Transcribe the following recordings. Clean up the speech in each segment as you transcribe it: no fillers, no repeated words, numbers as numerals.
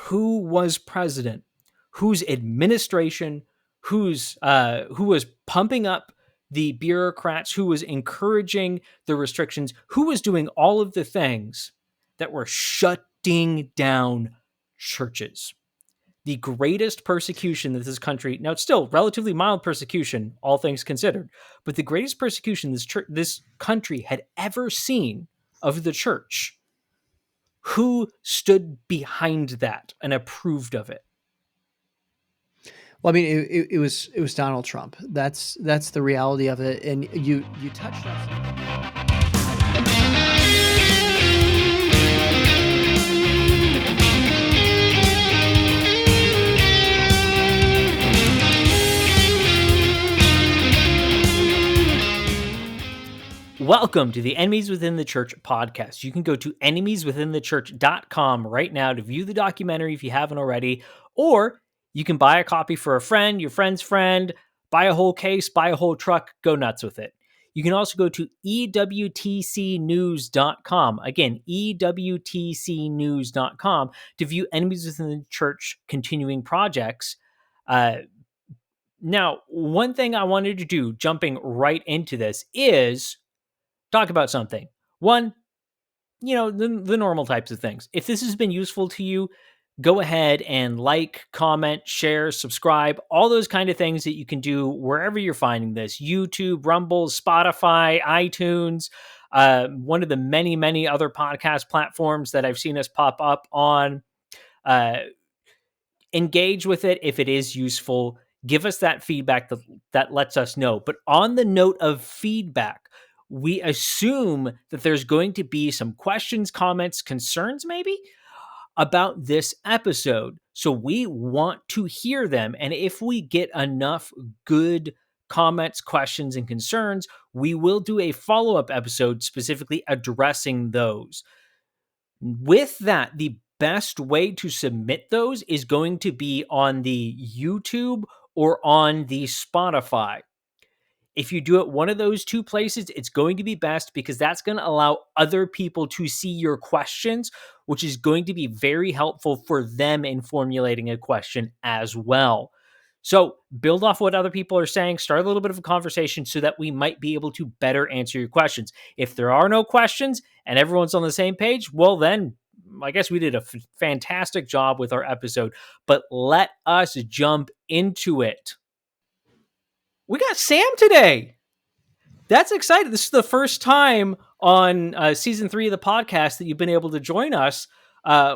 who was president, whose administration, who was pumping up the bureaucrats, who was encouraging the restrictions, who was doing all of the things that were shutting down churches. The greatest persecution that this country, now it's still relatively mild persecution, all things considered, but the greatest persecution this country had ever seen of the church. Who stood behind that and approved of it? Well, I mean, it was Donald Trump. That's the reality of it. And you touched on something. Welcome to the Enemies Within the Church podcast. You can go to enemieswithinthechurch.com right now to view the documentary if you haven't already, or you can buy a copy for a friend, your friend's friend, buy a whole case, buy a whole truck, go nuts with it. You can also go to EWTCnews.com. Again, EWTCnews.com to view Enemies Within the Church continuing projects. Now, one thing I wanted to do, jumping right into this, is talk about something. One, the normal types of things. If this has been useful to you, go ahead and like, comment, share, subscribe, all those kind of things that you can do wherever you're finding this. YouTube, Rumble, Spotify, iTunes, one of the many, many other podcast platforms that I've seen us pop up on. Engage with it if it is useful. Give us that feedback that lets us know. But on the note of feedback, we assume that there's going to be some questions, comments, concerns maybe about this episode. So we want to hear them. And if we get enough good comments, questions, and concerns, we will do a follow-up episode specifically addressing those. With that, the best way to submit those is going to be on the YouTube or on the Spotify. If you do it one of those two places, it's going to be best because that's going to allow other people to see your questions, which is going to be very helpful for them in formulating a question as well. So build off what other people are saying, start a little bit of a conversation so that we might be able to better answer your questions. If there are no questions and everyone's on the same page, well, then I guess we did a fantastic job with our episode. But let us jump into it. We got Sam today. That's exciting. This is the first time on season 3 of the podcast that you've been able to join us,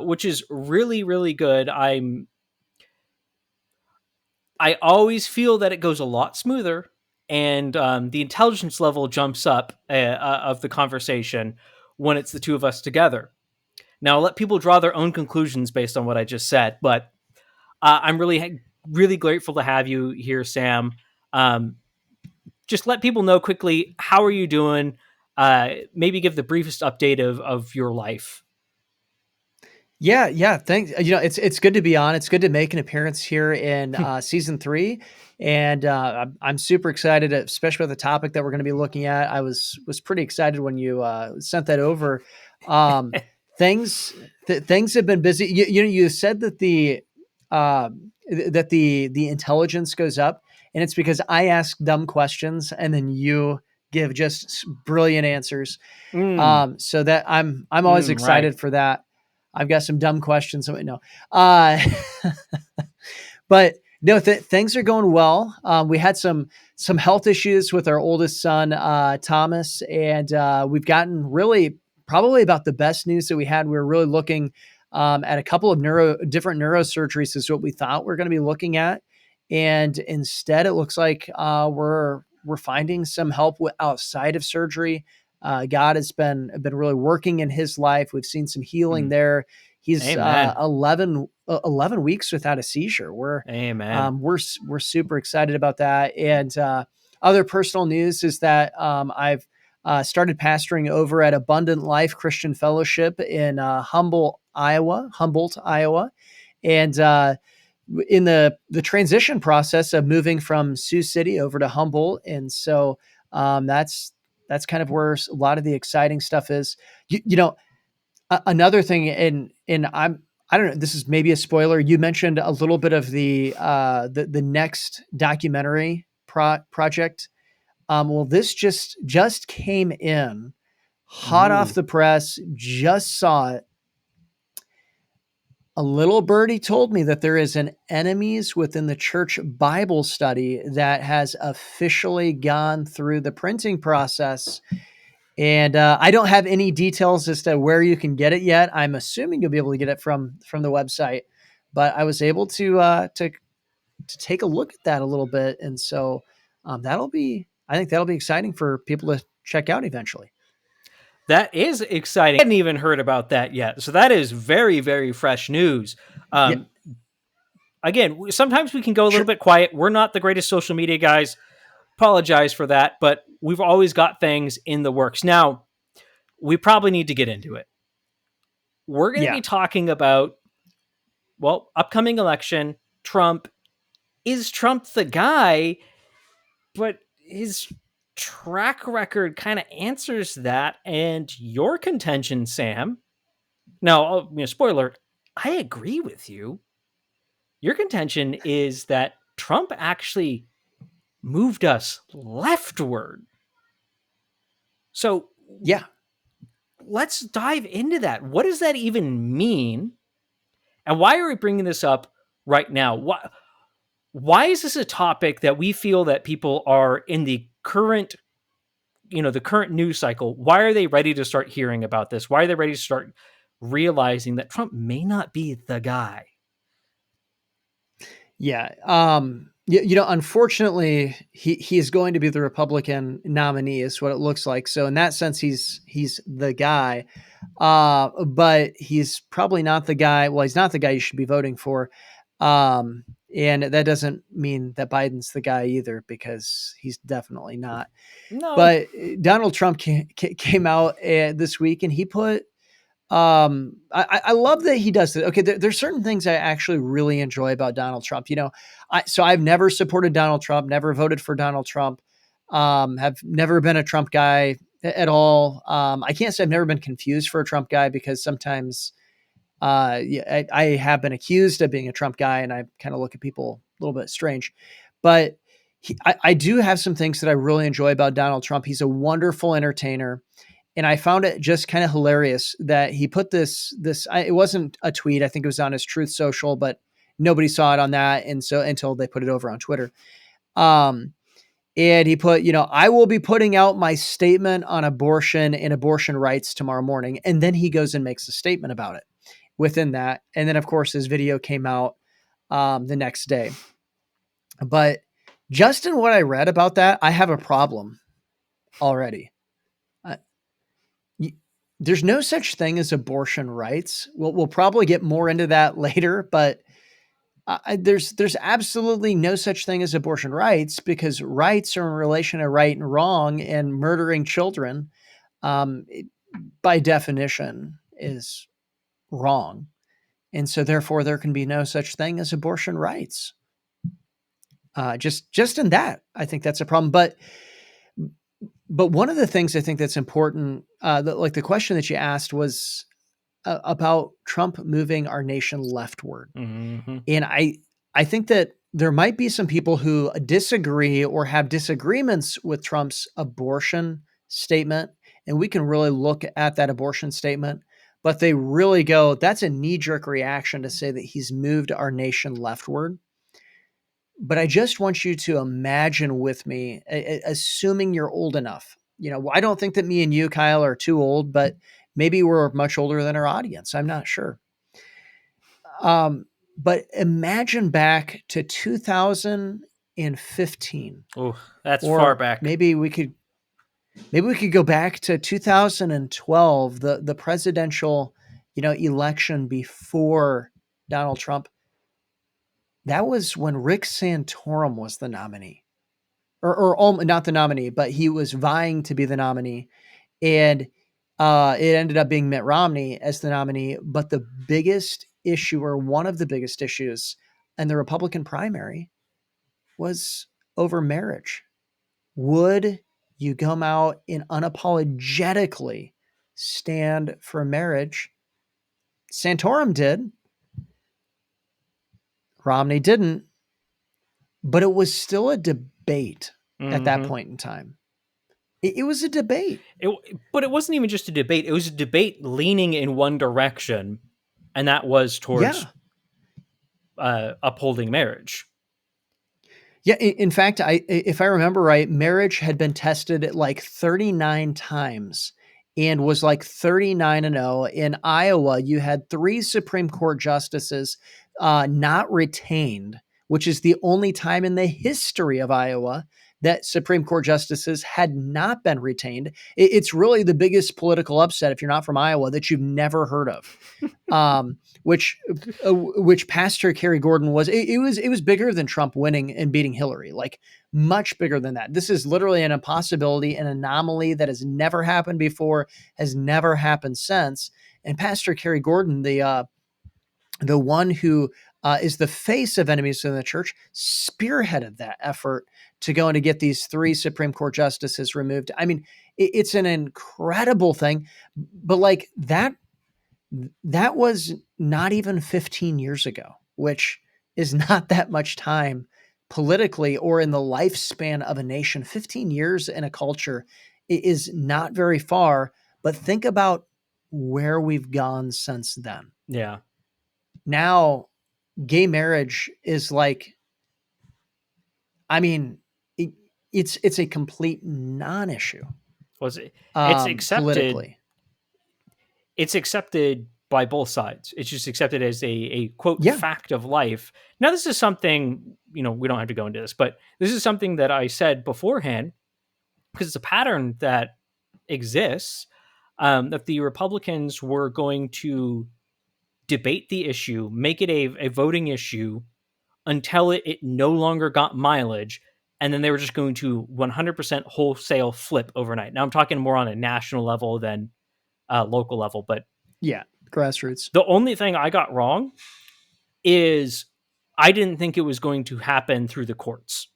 which is really, really good. I always feel that it goes a lot smoother, and the intelligence level jumps up of the conversation when it's the two of us together. Now, I'll let people draw their own conclusions based on what I just said, but I'm really, really grateful to have you here, Sam. Just let people know quickly, how are you doing? Maybe give the briefest update of your life. Yeah. Thanks. It's good to be on. It's good to make an appearance here in season 3. And I'm super excited, especially with the topic that we're going to be looking at. I was pretty excited when you sent that over. Things have been busy. You said that the intelligence goes up, and it's because I ask dumb questions and then you give just brilliant answers. So that I'm always excited for that. I've got some dumb questions. So no, but no, things are going well. We had some health issues with our oldest son, Thomas, and we've gotten really probably about the best news that we had. We were really looking at a couple of different neurosurgeries is what we thought we're going to be looking at. And instead it looks like we're finding some help outside of surgery. God has been really working in his life. We've seen some healing there. He's 11 weeks without a seizure. We're super excited about that. And other personal news is that I've started pastoring over at Abundant Life Christian Fellowship in Humboldt, Iowa. And in the transition process of moving from Sioux City over to Humboldt. And so that's kind of where a lot of the exciting stuff is. Another thing, and I don't know. This is maybe a spoiler. You mentioned a little bit of the next documentary project. Well, this just came in, hot off Ooh. the press. Just saw it. A little birdie told me that there is an enemies within the church Bible study that has officially gone through the printing process. And I don't have any details as to where you can get it yet. I'm assuming you'll be able to get it from the website, but I was able to take a look at that a little bit, and so I think that'll be exciting for people to check out eventually. That is exciting. I hadn't even heard about that yet. So that is very, very fresh news. Yeah, Um, Again, sometimes we can go a little sure. bit quiet. We're not the greatest social media guys. Apologize for that, but we've always got things in the works. Now, we probably need to get into it. We're going to Yeah, be talking about, well, upcoming election, Trump. Is Trump the guy? But his track record kind of answers that. And your contention, Sam. Now, spoiler, I agree with you. Your contention is that Trump actually moved us leftward. So yeah. let's dive into that. What does that even mean? And why are we bringing this up right now? Why is this a topic that we feel that people are in the current, the current news cycle? Why are they ready to start hearing about this? Why are they ready to start realizing that Trump may not be the guy? Yeah. Unfortunately, he is going to be the Republican nominee, is what it looks like. So in that sense, he's the guy. But he's probably not the guy. Well, he's not the guy you should be voting for. And that doesn't mean that Biden's the guy either, because he's definitely not. No. But Donald Trump came out this week, and he put I love that he does it. Okay, there's certain things I actually really enjoy about Donald Trump. I've never supported Donald Trump, never voted for Donald Trump, have never been a Trump guy at all. I can't say I've never been confused for a Trump guy, because sometimes yeah, I have been accused of being a Trump guy, and I kind of look at people a little bit strange. But I do have some things that I really enjoy about Donald Trump. He's a wonderful entertainer. And I found it just kind of hilarious that he put it wasn't a tweet. I think it was on his Truth Social, but nobody saw it on that. And so until they put it over on Twitter. Um, and he put, I will be putting out my statement on abortion and abortion rights tomorrow morning. And then he goes and makes a statement about it within that. And then, of course, his video came out the next day. But just in what I read about that, I have a problem already. Uh, there's no such thing as abortion rights. We'll probably get more into that later, but there's absolutely no such thing as abortion rights, because rights are in relation to right and wrong, and murdering children, it, by definition, is wrong, and so therefore there can be no such thing as abortion rights. Just in that, I think that's a problem. But one of the things I think that's important, like the question that you asked, was about Trump moving our nation leftward. Mm-hmm. And I think that there might be some people who disagree or have disagreements with Trump's abortion statement, and we can really look at that abortion statement, but they really go, that's a knee-jerk reaction to say that he's moved our nation leftward. But I just want you to imagine with me, assuming you're old enough. I don't think that me and you, Kyle, are too old, but maybe we're much older than our audience. I'm not sure. But imagine back to 2015, Oh, that's far or back. maybe we could go back to 2012, the presidential, election before Donald Trump. That was when Rick Santorum was the nominee, or not the nominee, but he was vying to be the nominee, and it ended up being Mitt Romney as the nominee. But the biggest issue, or one of the biggest issues, in the Republican primary was over marriage. Would you come out and unapologetically stand for marriage? Santorum did. Romney didn't, but it was still a debate at that Mm-hmm. point in time. It was a debate. But it wasn't even just a debate. It was a debate leaning in one direction, and that was towards Yeah. upholding marriage. Yeah, in fact, if I remember right, marriage had been tested at like 39 times and was like 39-0. In Iowa, you had 3 Supreme Court justices not retained, which is the only time in the history of Iowa that Supreme Court justices had not been retained. It's really the biggest political upset, if you're not from Iowa, that you've never heard of. Um, which Pastor Kerry Gordon was. It was bigger than Trump winning and beating Hillary, like much bigger than that. This is literally an impossibility, an anomaly that has never happened before, has never happened since. And Pastor Kerry Gordon, the one who is the face of enemies in the church, spearheaded that effort to go and to get these 3 Supreme Court justices removed. I mean, it's an incredible thing, but like that was not even 15 years ago, which is not that much time politically or in the lifespan of a nation. 15 years in a culture is not very far, but think about where we've gone since then. Yeah. Now, gay marriage is like, I mean, it's a complete non-issue Was it? It's accepted. politically. It's accepted by both sides. It's just accepted as a quote Yeah. fact of life. Now, this is something, we don't have to go into this, but this is something that I said beforehand because it's a pattern that exists, that the Republicans were going to debate the issue, make it a voting issue until it no longer got mileage. And then they were just going to 100% wholesale flip overnight. Now I'm talking more on a national level than local level, but Yeah. Grassroots. the only thing I got wrong is I didn't think it was going to happen through the courts.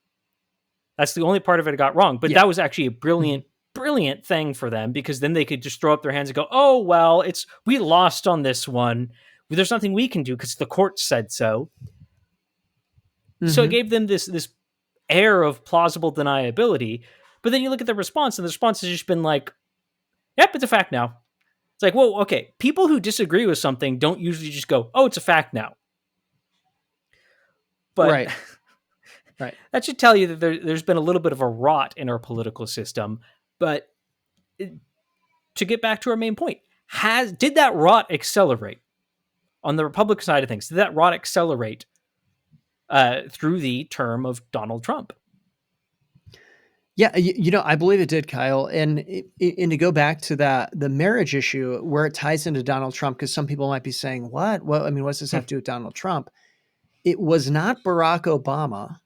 That's the only part of it I got wrong. But Yeah. that was actually a brilliant thing for them, because then they could just throw up their hands and go, oh, well, we lost on this one. There's nothing we can do because the court said so. So it gave them this air of plausible deniability. But then you look at the response, and the response has just been like, yep, it's a fact now. It's like, whoa, okay. People who disagree with something don't usually just go, oh, it's a fact now. But Right. Right. that should tell you that there's been a little bit of a rot in our political system. But to get back to our main point, did that rot accelerate on the Republican side of things? Did that rot accelerate through the term of Donald Trump? Yeah, I believe it did, Kyle. And to go back to the marriage issue where it ties into Donald Trump, because some people might be saying, what? Well, I mean, what does this have to do with Donald Trump? It was not Barack Obama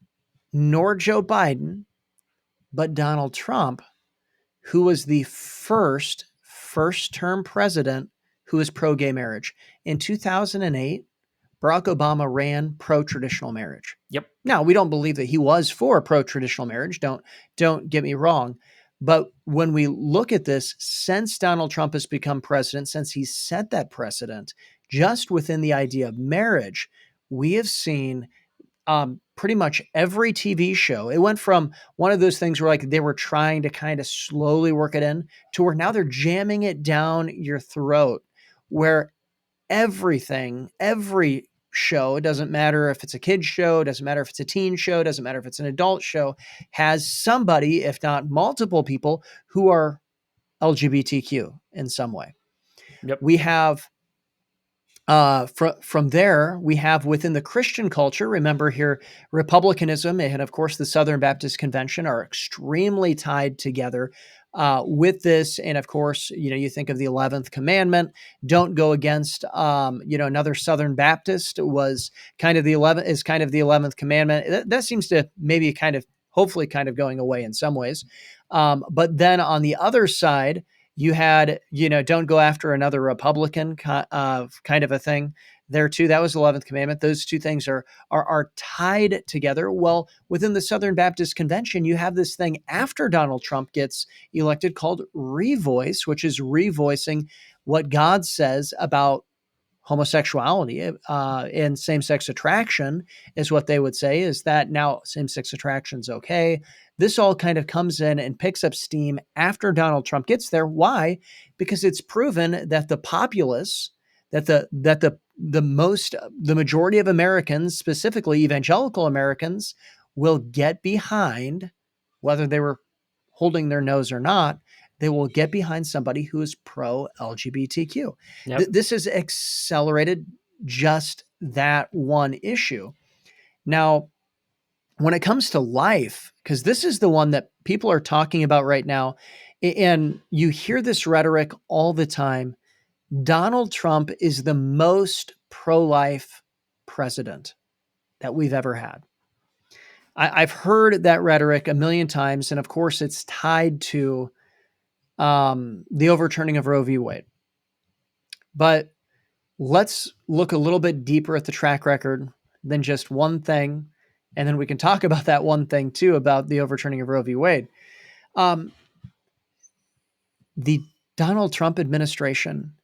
nor Joe Biden, but Donald Trump, who was the first-term president who was pro-gay marriage. In 2008, Barack Obama ran pro-traditional marriage. Yep. Now, we don't believe that he was for pro-traditional marriage. Don't get me wrong. But when we look at this, since Donald Trump has become president, since he set that precedent, just within the idea of marriage, we have seen pretty much every TV show. It went from one of those things where like they were trying to kind of slowly work it in to where now they're jamming it down your throat, where every show, it doesn't matter if it's a kid's show, it doesn't matter if it's a teen show, it doesn't matter if it's an adult show, has somebody, if not multiple people, who are LGBTQ in some way. Yep. We have from there, we have within the Christian culture, remember here, Republicanism and of course the Southern Baptist Convention are extremely tied together with this. And of course, you think of the 11th commandment, don't go against, another Southern Baptist was kind of the 11th commandment. That seems to maybe hopefully kind of going away in some ways. But then on the other side, you had, don't go after another Republican kind of a thing there too. That was the 11th commandment. Those two things are tied together. Well, within the Southern Baptist Convention, you have this thing after Donald Trump gets elected called Revoice, which is revoicing what God says about homosexuality and same-sex attraction is what they would say, is that now same-sex attraction is okay. This all kind of comes in and picks up steam after Donald Trump gets there. Why? Because it's proven that the populace, that the majority of Americans, specifically evangelical Americans, will get behind, whether they were holding their nose or not, they will get behind somebody who is pro LGBTQ. Yep. This has accelerated just that one issue. Now, when it comes to life, because this is the one that people are talking about right now, and you hear this rhetoric all the time, Donald Trump is the most pro-life president that we've ever had. I've heard that rhetoric a million times, and of course, it's tied to the overturning of Roe v. Wade. But let's look a little bit deeper at the track record than just one thing, and then we can talk about that one thing too, about the overturning of Roe v. Wade. The Donald Trump administration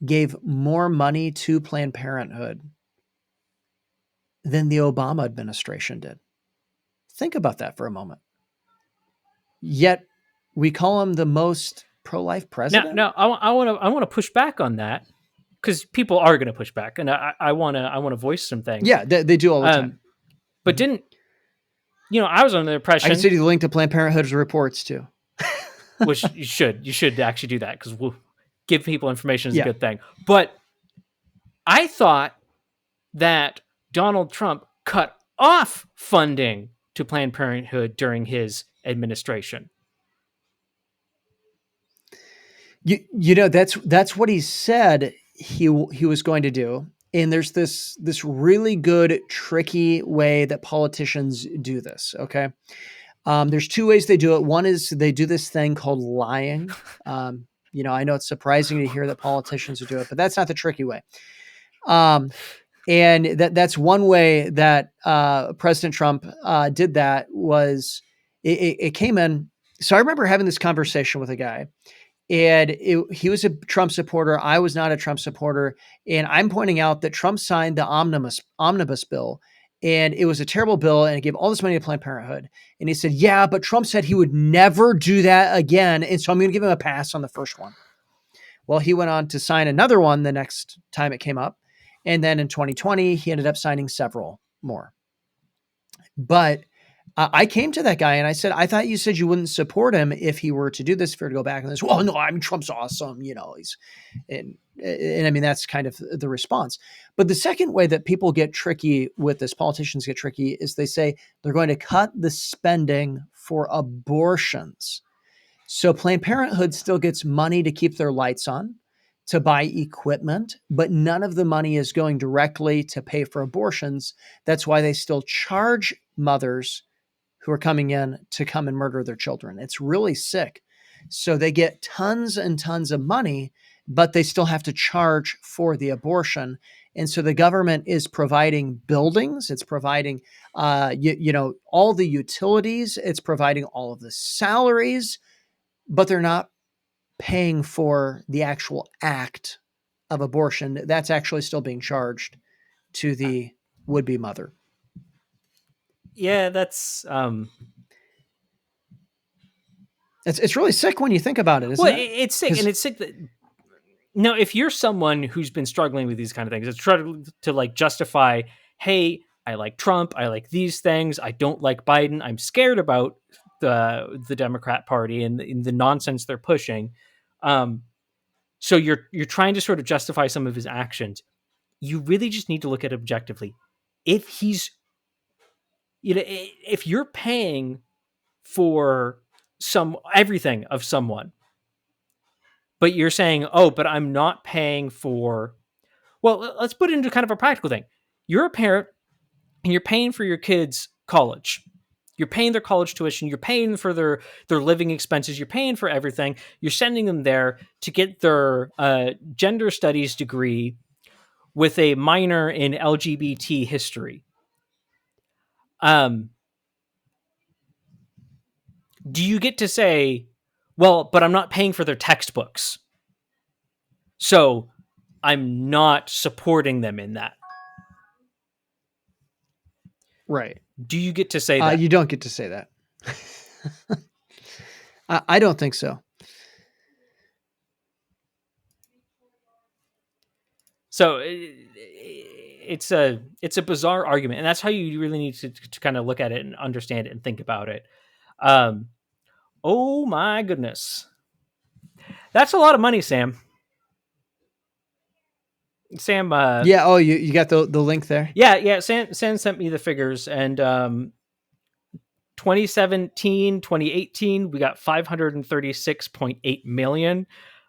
gave more money to Planned Parenthood than the Obama administration did. Think about that for a moment. Yet we call him the most pro-life president. Now, I want to push back on that, because people are going to push back, and I want to voice some things. Yeah, they do all the time. But I was under the impression. I can send you the link to Planned Parenthood's reports too. Which you should actually do that, because we'll give people information is a good thing. But I thought that Donald Trump cut off funding to Planned Parenthood during his administration. That's what he said he was going to do. And there's this really good, tricky way that politicians do this. Okay. There's two ways they do it. One is they do this thing called lying. I know it's surprising to hear that politicians do it, but that's not the tricky way. And that's one way that President Trump did that. Was it came in. So I remember having this conversation with a guy, and he was a Trump supporter. I was not a Trump supporter. And I'm pointing out that Trump signed the omnibus bill, and it was a terrible bill, and it gave all this money to Planned Parenthood. And he said, yeah, but Trump said he would never do that again, and so I'm going to give him a pass on the first one. Well, he went on to sign another one the next time it came up. And then in 2020, he ended up signing several more. But I came to that guy and I said, I thought you said you wouldn't support him if he were to do this, if he were to go back and this. Well, no, I mean, Trump's awesome. And I mean, that's kind of the response. But the second way that people get tricky with this, politicians get tricky, is they say they're going to cut the spending for abortions. So Planned Parenthood still gets money to keep their lights on, to buy equipment, but none of the money is going directly to pay for abortions. That's why they still charge mothers who are coming in to come and murder their children. It's really sick. So they get tons and tons of money, but they still have to charge for the abortion. And so the government is providing buildings. It's providing, all the utilities. It's providing all of the salaries, but they're not paying for the actual act of abortion. That's actually still being charged to the would-be mother. Yeah, that's it's really sick when you think about it, isn't it? It's sick, and it's sick that now, if you're someone who's been struggling with these kind of things, it's trying to like justify, hey, I like Trump, I like these things, I don't like Biden, I'm scared about the Democrat Party and the nonsense they're pushing. So you're trying to sort of justify some of his actions. You really just need to look at it objectively. If if you're paying for everything of someone, but you're saying, oh, but I'm not paying for, well, let's put it into kind of a practical thing. You're a parent and you're paying for your kids' college. You're paying their college tuition. You're paying for their living expenses. You're paying for everything. You're sending them there to get their gender studies degree with a minor in LGBT history. Do you get to say, well, but I'm not paying for their textbooks, so I'm not supporting them in that. Right. Do you get to say that? You don't get to say that. I don't think so. So it's a bizarre argument, and that's how you really need to kind of look at it and understand it and think about it. Oh my goodness, that's a lot of money, Sam. Sam, Yeah. Oh, you got the link there. yeah. Sam sent me the figures, and 2017, 2018, we got 536.8 million.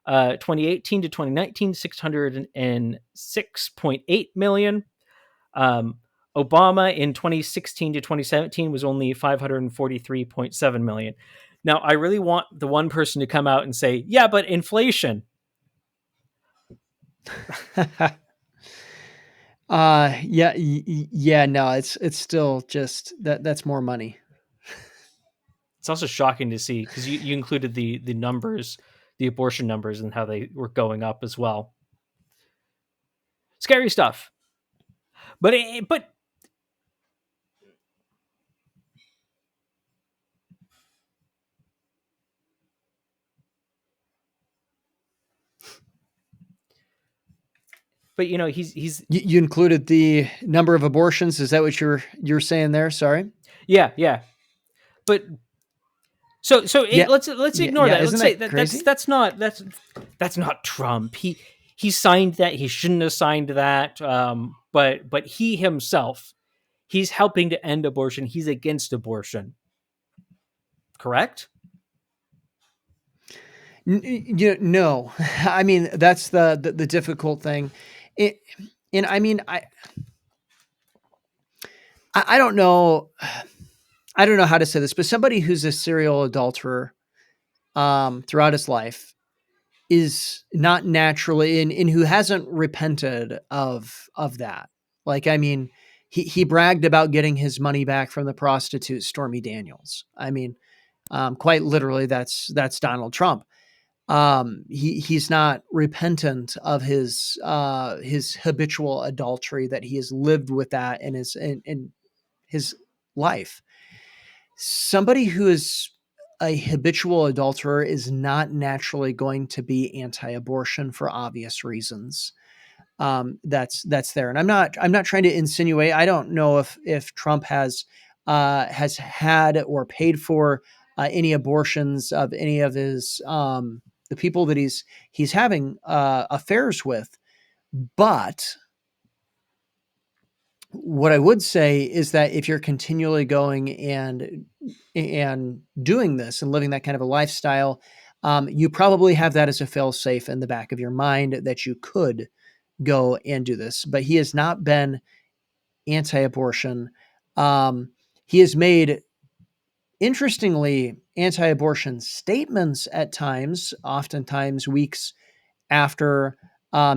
2018 to 2019, 606.8 million. Obama in 2016 to 2017 was only 543.7 million. Now, I really want the one person to come out and say, yeah, but inflation. Yeah, no, it's still just that's more money. It's also shocking to see because you included the numbers, the abortion numbers, and how they were going up as well. Scary stuff. But you know, he's You included the number of abortions. Is that what you're saying there? Sorry. yeah. But Yeah. let's ignore that. Isn't Let's say that that crazy? that's not Trump. He signed that. He shouldn't have signed that. But he himself, he's helping to end abortion. He's against abortion. Correct? No, I mean that's the difficult thing. It, and I mean I don't know. I don't know how to say this, but somebody who's a serial adulterer throughout his life is not naturally and who hasn't repented of that. Like, I mean, he bragged about getting his money back from the prostitute Stormy Daniels. I mean, quite literally, that's Donald Trump. He's not repentant of his habitual adultery that he has lived with that in his life. Somebody who is a habitual adulterer is not naturally going to be anti-abortion for obvious reasons. That's there, and I'm not trying to insinuate. I don't know if Trump has had or paid for any abortions of any of his the people that he's having affairs with, but what I would say is that if you're continually going and doing this and living that kind of a lifestyle, you probably have that as a fail safe in the back of your mind that you could go and do this. But he has not been anti-abortion. He has made, interestingly, anti-abortion statements at times, oftentimes weeks after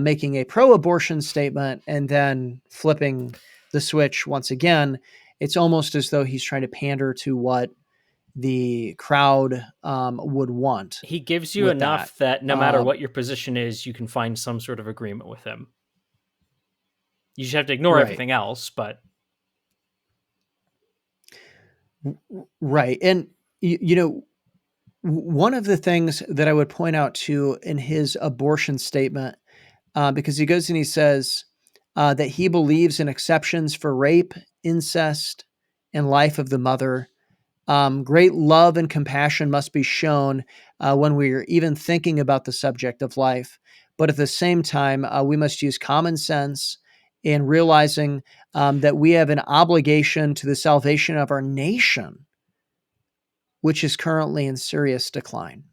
making a pro-abortion statement and then flipping the switch once again. It's almost as though he's trying to pander to what the crowd would want He gives you with that. enough that no matter Um, what your position is, you can find some sort of agreement with him. You just have to ignore right, everything else, but right, and you know, one of the things that I would point out to in his abortion statement, because he goes and he says that he believes in exceptions for rape, incest, and life of the mother. Great love and compassion must be shown when we are even thinking about the subject of life. But at the same time, we must use common sense in realizing that we have an obligation to the salvation of our nation, which is currently in serious decline.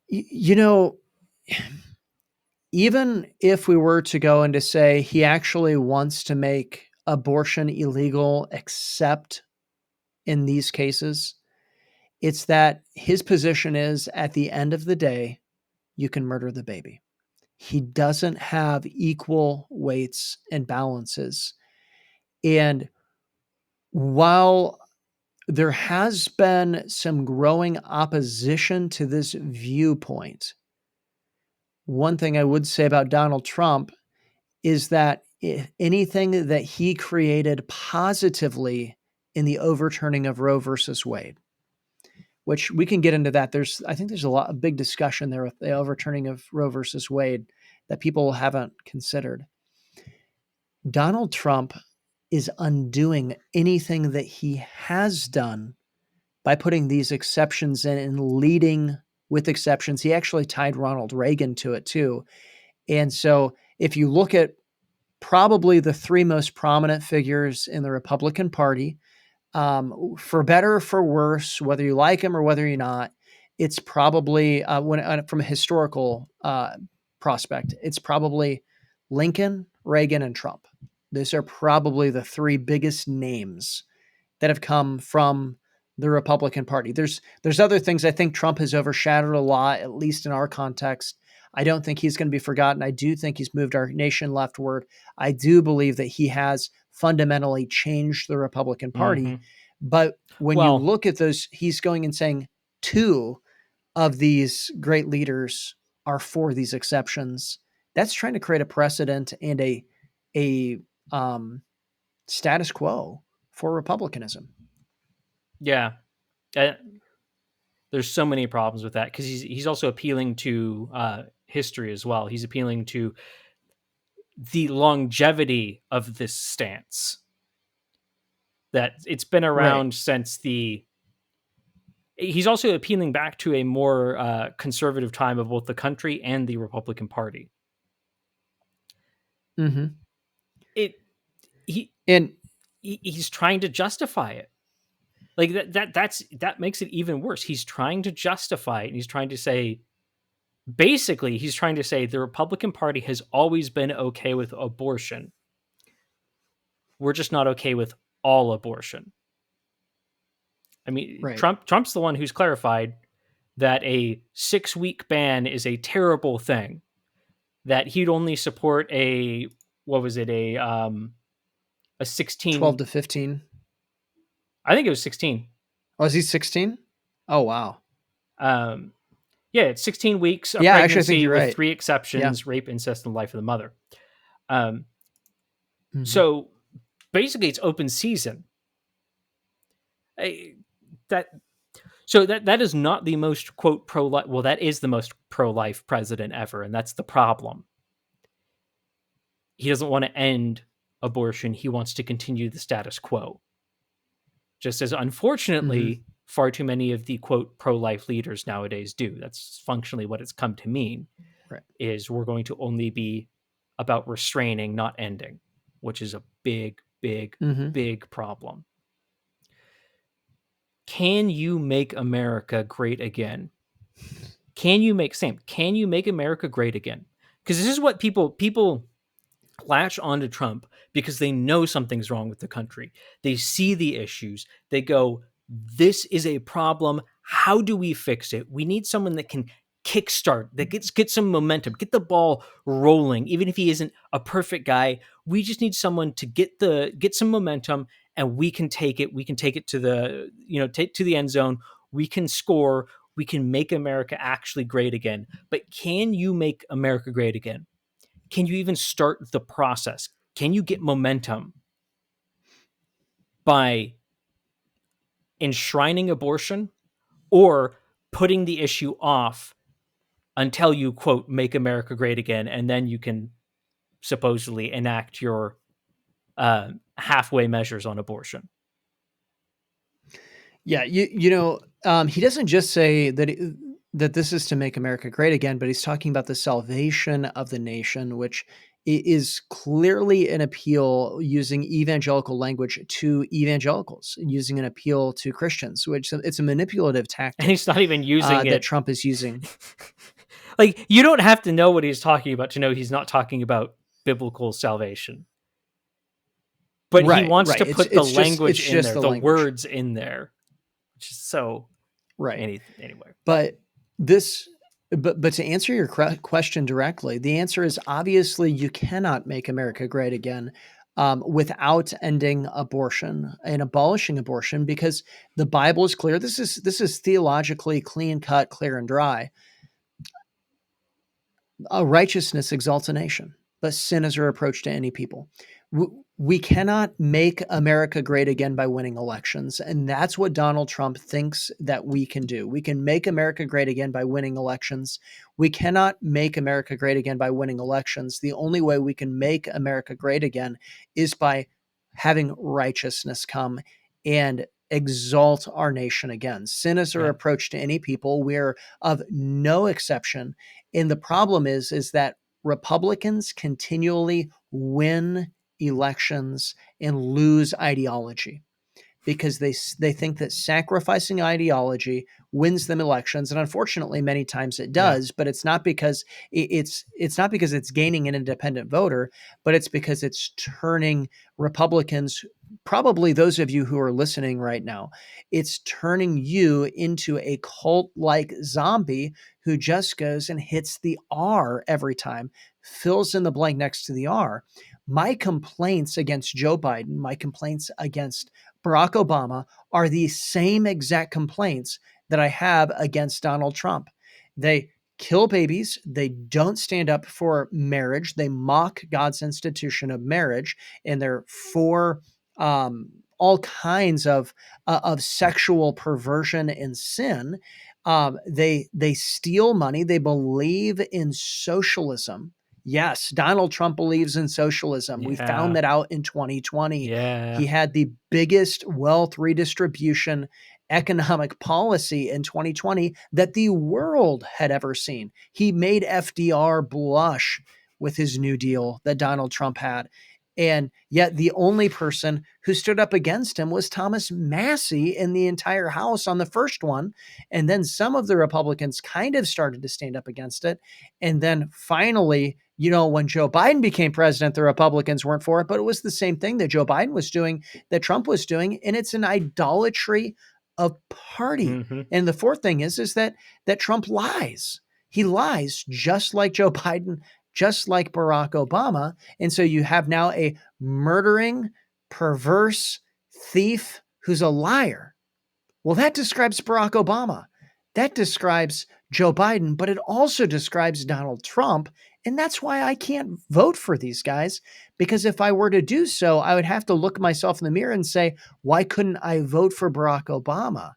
You know, even if we were to go and to say he actually wants to make abortion illegal, except in these cases, it's that his position is at the end of the day, you can murder the baby. He doesn't have equal weights and balances. And while there has been some growing opposition to this viewpoint, one thing I would say about Donald Trump is that anything that he created positively in the overturning of Roe versus Wade, which we can get into that. I think there's a big discussion there with the overturning of Roe versus Wade that people haven't considered. Donald Trump is undoing anything that he has done by putting these exceptions in and leading with exceptions. He actually tied Ronald Reagan to it too. And so if you look at probably the three most prominent figures in the Republican Party, for better or for worse, whether you like him or whether you're not, it's probably from a historical prospect, it's probably Lincoln, Reagan, and Trump. Those are probably the three biggest names that have come from the Republican Party. There's other things I think Trump has overshadowed a lot, at least in our context. I don't think he's going to be forgotten. I do think he's moved our nation leftward. I do believe that he has fundamentally changed the Republican Party. Mm-hmm. But when you Well, look at those, he's going and saying two of these great leaders are for these exceptions. That's trying to create a precedent and a status quo for republicanism. yeah, uh, there's so many problems with that because he's also appealing to history as well. He's appealing to the longevity of this stance, that it's been Right. around since the. He's also appealing back to a more conservative time of both the country and the Republican Party. Mm-hmm. It he And he's trying to justify it. Like that makes it even worse. He's trying to justify it, and he's trying to say, basically, he's trying to say the Republican Party has always been okay with abortion. We're just not okay with all abortion. I mean, right. Trump's the one who's clarified that a 6-week ban is a terrible thing. That he'd only support a what was it a 12 16. to 15. I think it was 16. Oh, is he 16? Oh, wow. Um, yeah, it's 16 weeks of Yeah, actually, I think pregnancy you're with right. 3 Yeah. exceptions: rape, incest, and life of the mother. Um, Mm-hmm. so basically, it's open season. I- that so that is not the most quote pro life. Well, that is the most pro life president ever, and that's the problem. He doesn't want to end abortion. He wants to continue the status quo. Just as Mm-hmm. unfortunately, far too many of the quote pro life leaders nowadays do. That's functionally what it's come to mean. Right. Is we're going to only be about restraining, not ending, which is a big, big, Mm-hmm. big problem. Can you make America great again? Can you make America great again? Because this is what people latch onto Trump because they know something's wrong with the country. They see the issues. They go, this is a problem. How do we fix it? We need someone that can kickstart, that get some momentum, get the ball rolling. Even if he isn't a perfect guy, we just need someone to get some momentum, and we can take it. We can take it to the take to the end zone. We can score. We can make America actually great again. But can you make America great again? Can you even start the process? Can you get momentum by enshrining abortion or putting the issue off until you, quote, make America great again, and then you can supposedly enact your halfway measures on abortion? Yeah, he doesn't just say that this is to make America great again, but he's talking about the salvation of the nation, which is clearly an appeal using evangelical language to evangelicals, using an appeal to Christians, which it's a manipulative And tactic he's not even using that it. Trump is using. Like, you don't have to know what he's talking about to know he's not talking about biblical salvation. But he Right, wants right. to put the It's language in just there, the the language. words in there, which is so Right. anyway. But this but to answer your question directly, the answer is obviously you cannot make America great again without ending abortion and abolishing abortion, because the Bible is clear. This is theologically clean cut, clear and dry. Righteousness exalts a nation, but sin is a reproach to any people. We cannot make America great again by winning elections. And that's what Donald Trump thinks that we can do. We can make America great again by winning elections. We cannot make America great again by winning elections. The only way we can make America great again is by having righteousness come and exalt our nation again. Sin is a Yeah. reproach to any people. We're of no exception. And the problem is that Republicans continually win elections and lose ideology because they think that sacrificing ideology wins them elections, and unfortunately many times it Yeah. does, but it's not because it's not because it's gaining an independent voter, but it's because it's turning Republicans, probably those of you who are listening right now, it's turning you into a cult-like zombie who just goes and hits the R every time, fills in the blank next to the R. My complaints against Joe Biden, my complaints against Barack Obama are the same exact complaints that I have against Donald Trump. They kill babies. They don't stand up for marriage. They mock God's institution of marriage, and they're for all kinds of sexual perversion and sin. They steal money. They believe in socialism. Yes, Donald Trump believes in socialism. We found Yeah. that out in 2020. Yeah. He had the biggest wealth redistribution economic policy in 2020 that the world had ever seen. He made FDR blush with his New Deal that Donald Trump had. And yet, the only person who stood up against him was Thomas Massey in the entire House on the first one. And then some of the Republicans kind of started to stand up against it. And then finally, when Joe Biden became president, the Republicans weren't for it, but it was the same thing that Joe Biden was doing, that Trump was doing. And it's an idolatry of party. Mm-hmm. And the fourth thing is that Trump lies. He lies just like Joe Biden, just like Barack Obama. And so you have now a murdering, perverse thief who's a liar. Well, that describes Barack Obama. That describes Joe Biden, but it also describes Donald Trump. And that's why I can't vote for these guys, because if I were to do so, I would have to look myself in the mirror and say, why couldn't I vote for Barack Obama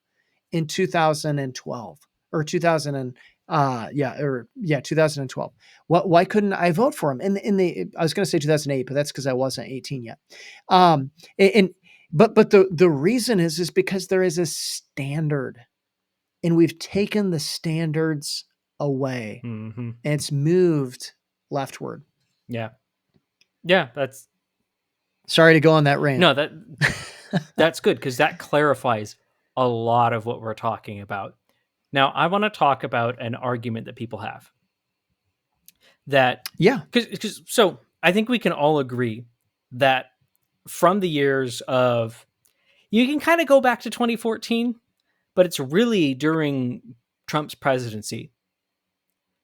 in 2012 or 2012? Why couldn't I vote for him? I was going to say 2008, but that's because I wasn't 18 yet. But the reason is because there is a standard, and we've taken the standards away, Mm-hmm. and it's moved leftward. Yeah. Yeah. That's Sorry to go on that rant. no, that's good, because that clarifies a lot of what we're talking about. Now, I want to talk about an argument that people have. That because so I think we can all agree that from the years of, you can kind of go back to 2014, but it's really during Trump's presidency.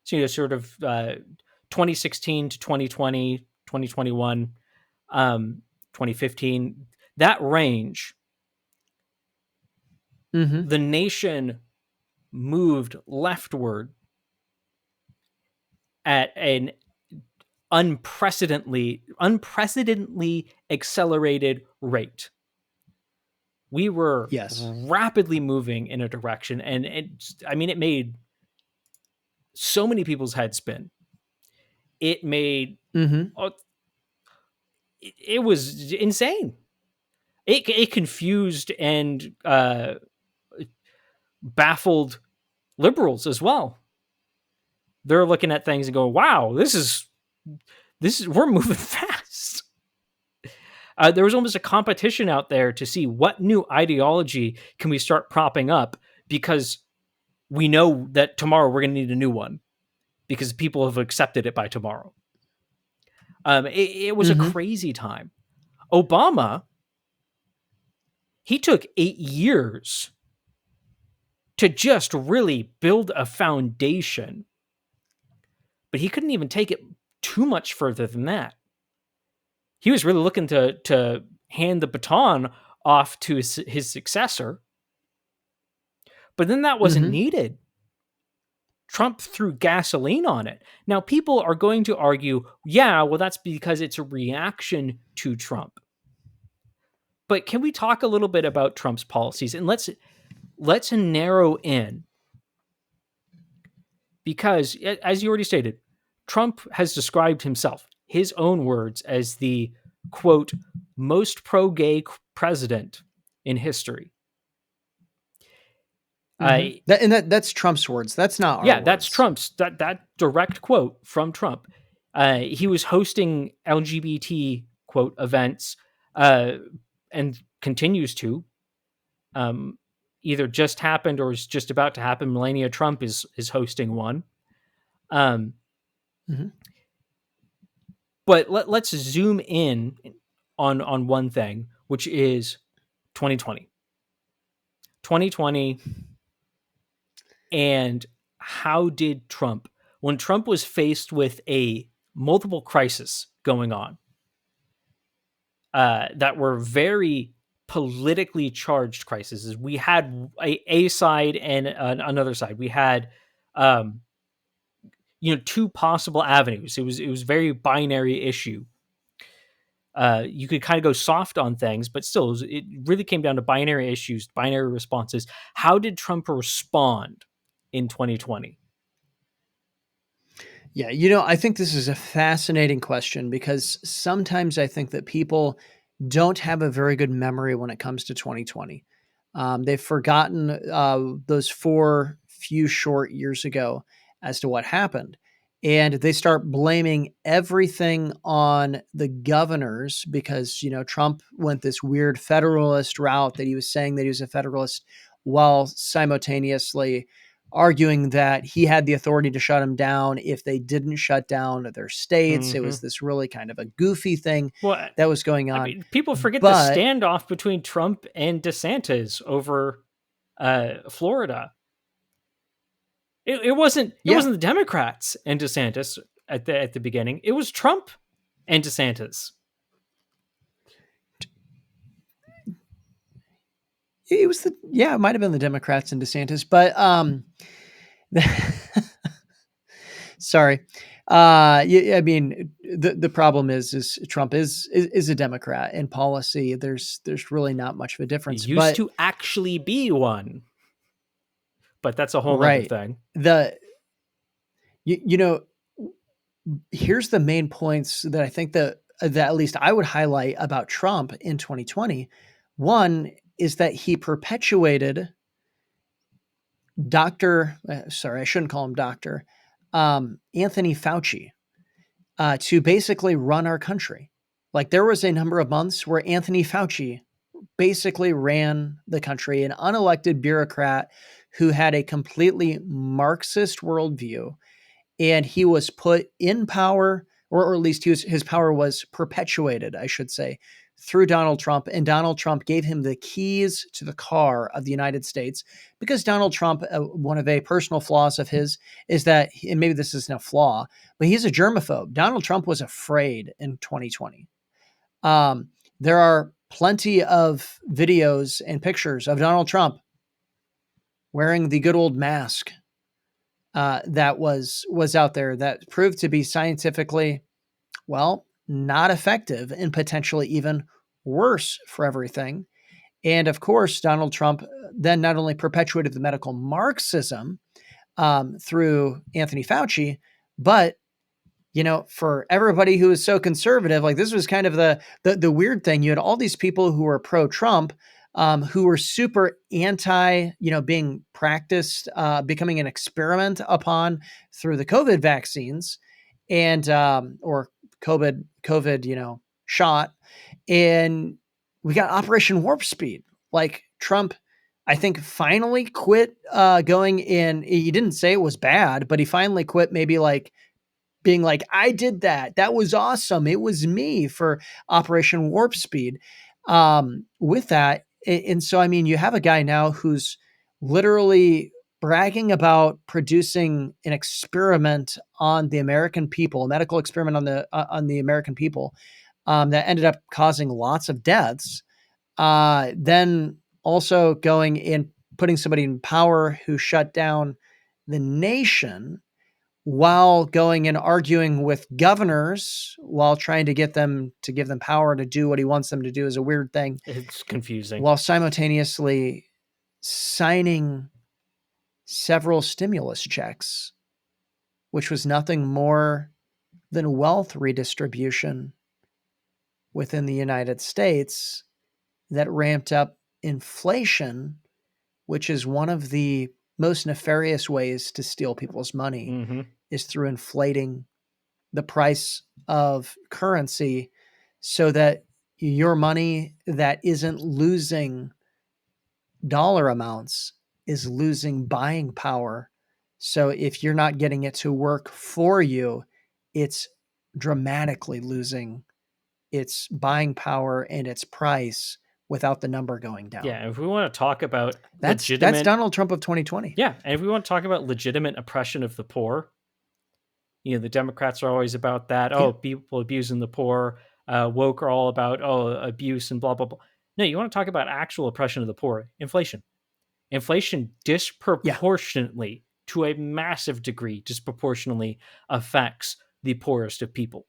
So, sort of 2016 to 2020, 2021, 2015, that range, the nation moved leftward at an unprecedentedly accelerated rate. We were rapidly moving in a direction, and it made so many people's heads spin. It made it was insane. It confused and baffled liberals as well. They're looking at things and going, "Wow, this is we're moving fast." There was almost a competition out there to see what new ideology can we start propping up, because we know that tomorrow we're going to need a new one, because people have accepted it by tomorrow. It was a crazy time. Obama, he took 8 years to just really build a foundation, but he couldn't even take it too much further than that. He was really looking to hand the baton off to his successor, but then that wasn't needed. Trump threw gasoline on it. Now, people are going to argue, yeah, well, that's because it's a reaction to Trump. But can we talk a little bit about Trump's policies? And let's narrow in, because as you already stated, Trump has described himself, his own words, as the quote most pro-gay president in history. That's Trump's words. That's not our Yeah, words. that's Trump's that direct quote from Trump. He was hosting LGBT quote events, and continues to. Either just happened or is just about to happen. Melania Trump is hosting one. But let's zoom in on one thing, which is 2020. 2020, and how did Trump, when Trump was faced with a multiple crisis going on, that were very politically charged crises. We had a side and another side. We had, two possible avenues. It was very binary issue. You could kind of go soft on things, but still, it really came down to binary issues, binary responses. How did Trump respond in 2020? Yeah, I think this is a fascinating question because sometimes I think that people don't have a very good memory when it comes to 2020. They've forgotten those few short years ago as to what happened. And they start blaming everything on the governors because, Trump went this weird federalist route that he was saying that he was a federalist while simultaneously arguing that he had the authority to shut them down if they didn't shut down their states. It was this really kind of a goofy thing that was going on. I mean, people forget the standoff between Trump and DeSantis over Florida. It wasn't the Democrats and DeSantis at the beginning. It was Trump and DeSantis. It was it might have been the Democrats and DeSantis, but sorry. I mean, the problem is Trump is a Democrat in policy. There's really not much of a difference. He used to actually be one, but that's a whole other thing. Here's the main points that I think that at least I would highlight about Trump in 2020. One is that he perpetuated I shouldn't call him doctor, Anthony Fauci, to basically run our country. Like there was a number of months where Anthony Fauci basically ran the country, an unelected bureaucrat who had a completely Marxist worldview, and he was put in power, or at least his power was perpetuated, I should say, through Donald Trump, and Donald Trump gave him the keys to the car of the United States because Donald Trump, one of a personal flaws of his is that, and maybe this isn't a flaw, but he's a germaphobe. Donald Trump was afraid in 2020. There are plenty of videos and pictures of Donald Trump wearing the good old mask that was out there that proved to be scientifically, not effective and potentially even worse for everything. And of course, Donald Trump then not only perpetuated the medical Marxism through Anthony Fauci, but for everybody who is so conservative, like this was kind of the weird thing. You had all these people who were pro-Trump, who were super anti, being practiced, becoming an experiment upon through the COVID vaccines and or COVID, shot. And we got Operation Warp Speed. Like Trump, I think, finally quit going in. He didn't say it was bad, but he finally quit maybe like being like, I did that. That was awesome. It was me for Operation Warp Speed with that. And so, I mean, you have a guy now who's literally bragging about producing an experiment on the American people, a medical experiment on the American people that ended up causing lots of deaths. Then also going in, putting somebody in power who shut down the nation while going and arguing with governors while trying to get them to give them power to do what he wants them to do is a weird thing, It's confusing. while simultaneously signing several stimulus checks, which was nothing more than wealth redistribution within the United States that ramped up inflation, which is one of the most nefarious ways to steal people's money, Mm-hmm. is through inflating the price of currency so that your money that isn't losing dollar amounts is losing buying power. So if you're not getting it to work for you, it's dramatically losing its buying power and its price without the number going down. Yeah, if we want to talk about That's legitimate, Donald Trump of 2020. yeah, and if we want to talk about legitimate oppression of the poor, the Democrats are always about that. Yeah. Oh, people abusing the poor. Woke are all about abuse and blah blah blah. No, you want to talk about actual oppression of the poor? Inflation. Inflation Yeah. disproportionately, to a massive degree, disproportionately affects the poorest of people.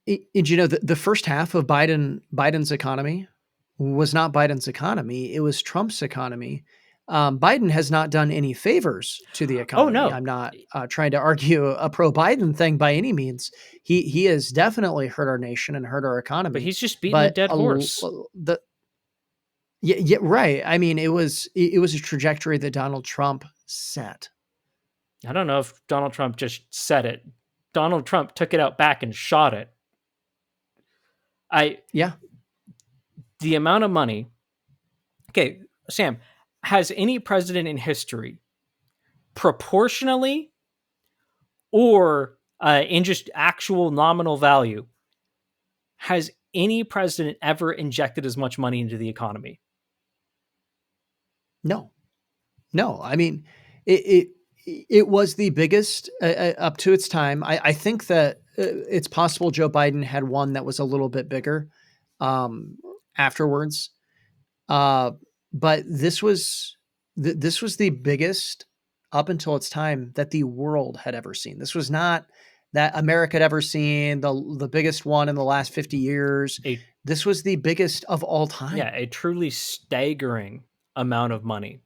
The first half of Biden's economy was not Biden's economy. It was Trump's economy. Biden has not done any favors to the Oh economy. no, I'm not trying to argue a pro-Biden thing by any means. He has definitely hurt our nation and hurt our but economy. he's just beating a But dead horse. yeah, right. I mean, it was a trajectory that Donald Trump set. I don't know if Donald Trump just said it. Donald Trump took it out back and shot it. Yeah. The amount of money. Okay, Sam, has any president in history proportionally or in just actual nominal value, has any president ever injected as much money into the economy? No. I mean, it was the biggest up to its time. I think that it's possible Joe Biden had one that was a little bit bigger afterwards, uh, but this was the biggest up until its time that the world had ever seen. This was not that America had ever seen the biggest one in the last 50 years. This was the biggest of all time. Yeah, a truly staggering amount of money.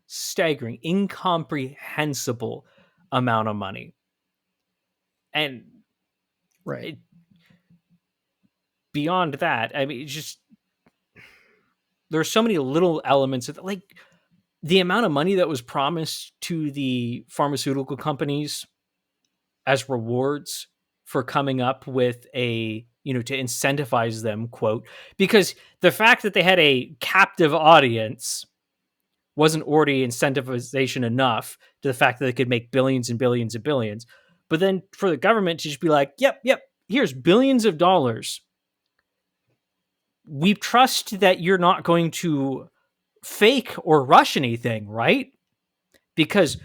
Staggering, incomprehensible amount of money. And right. Beyond that, I mean, just there's so many little elements of like the amount of money that was promised to the pharmaceutical companies as rewards for coming up with to incentivize them, quote, because the fact that they had a captive audience wasn't already incentivization enough to the fact that they could make billions and billions and billions. But then for the government to just be like, yep, here's billions of dollars. We trust that you're not going to fake or rush anything, right? Because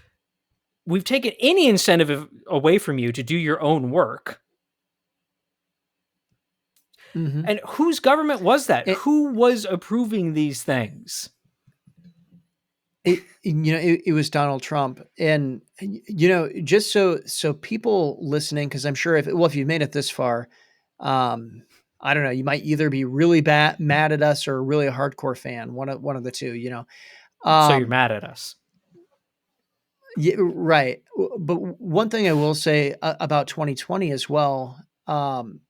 we've taken any incentive away from you to do your own work. Mm-hmm. And whose government was that? Who was approving these things? It was Donald Trump. And, just so people listening, because I'm sure if you've made it this far, I don't know, you might either be really mad at us or really a hardcore fan, one of the two, So you're mad at us. Yeah, right. But one thing I will say about 2020 as well, I'm